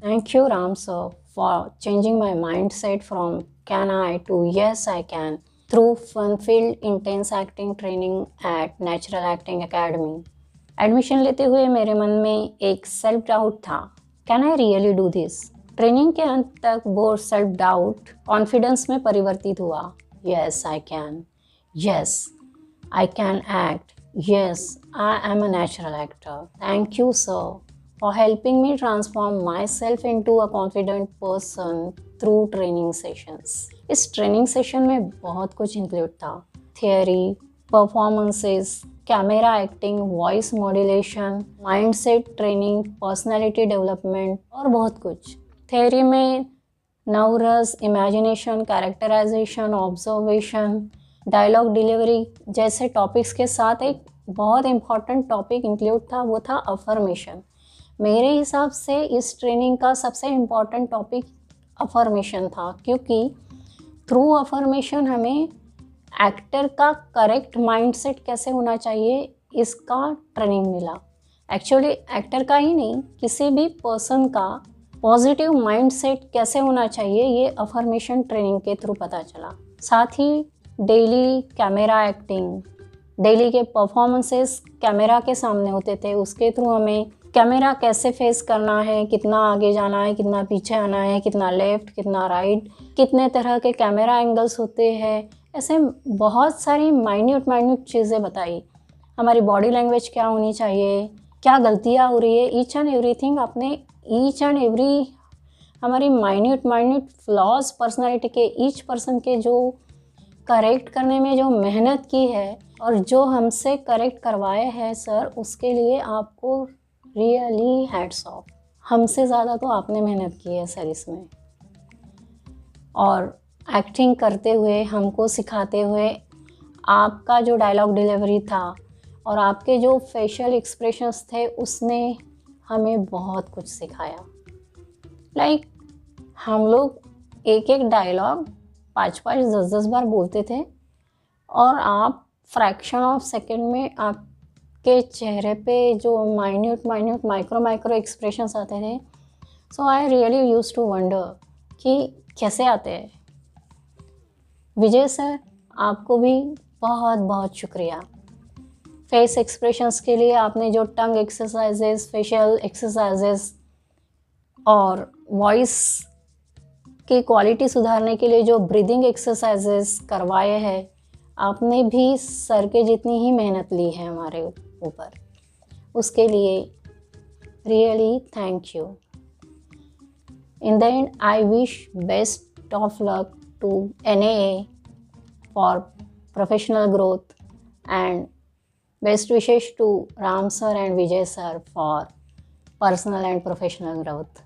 Thank you, Ram sir, for changing my mindset from can I to yes, I can through fun-filled intense acting training at Natural Acting Academy. Admission लेते हुए मेरे मन में एक self doubt था, can I really do this. Training के अंत तक वो सेल्फ डाउट कॉन्फिडेंस में परिवर्तित हुआ। Yes I can, yes I can act, yes I am a natural actor. Thank you sir for helping me transform myself into a confident person through training sessions. इस training session में बहुत कुछ include था, theory, performances, camera acting, voice modulation, mindset training, personality development और बहुत कुछ। Theory में नवरस, imagination, characterization, observation, dialogue delivery जैसे टॉपिक्स के साथ एक बहुत इम्पॉर्टेंट टॉपिक इंक्लूड था, वो था अफर्मेशन। मेरे हिसाब से इस ट्रेनिंग का सबसे इम्पॉर्टेंट टॉपिक अफर्मेशन था, क्योंकि थ्रू अफर्मेशन हमें एक्टर का करेक्ट माइंडसेट कैसे होना चाहिए इसका ट्रेनिंग मिला। एक्चुअली एक्टर का ही नहीं, किसी भी पर्सन का पॉजिटिव माइंडसेट कैसे होना चाहिए ये अफर्मेशन ट्रेनिंग के थ्रू पता चला। साथ ही डेली कैमरा एक्टिंग, डेली के परफॉर्मेंसेस कैमरा के सामने होते थे, उसके थ्रू हमें कैमरा कैसे फेस करना है, कितना आगे जाना है, कितना पीछे आना है, कितना लेफ्ट, कितना राइट, कितने तरह के कैमरा एंगल्स होते हैं, ऐसे बहुत सारी माइन्यूट चीज़ें बताई। हमारी बॉडी लैंग्वेज क्या होनी चाहिए, क्या गलतियाँ हो रही है, ईच एंड एवरीथिंग आपने ईच एंड एवरी हमारी माइन्यूट फ्लॉज पर्सनालिटी के ईच पर्सन के जो करेक्ट करने में जो मेहनत की है और जो हमसे करेक्ट करवाए हैं सर, उसके लिए आपको रियली हैट्स ऑफ। हमसे ज़्यादा तो आपने मेहनत की है सर इसमें। और एक्टिंग करते हुए, हमको सिखाते हुए, आपका जो डायलॉग डिलीवरी था और आपके जो फेशियल एक्सप्रेशंस थे, उसने हमें बहुत कुछ सिखाया। लाइक हम लोग एक एक डायलॉग 5-5, 10-10 बार बोलते थे और आप फ्रैक्शन ऑफ सेकेंड में आपके चेहरे पे जो माइन्यूट माइक्रो एक्सप्रेशंस आते थे। So I really used to wonder कि कैसे आते हैं। विजय सर, आपको भी बहुत बहुत शुक्रिया। फेस एक्सप्रेशंस के लिए आपने जो टंग एक्सरसाइजेस, फेशियल एक्सरसाइजेस और वॉइस की क्वालिटी सुधारने के लिए जो ब्रीदिंग एक्सरसाइजेस करवाए हैं, आपने भी सर के जितनी ही मेहनत ली है हमारे ऊपर। उसके लिए really thank you. In the end, I wish best of luck to NAA for professional growth and best wishes to Ram sir and Vijay sir for personal and professional growth.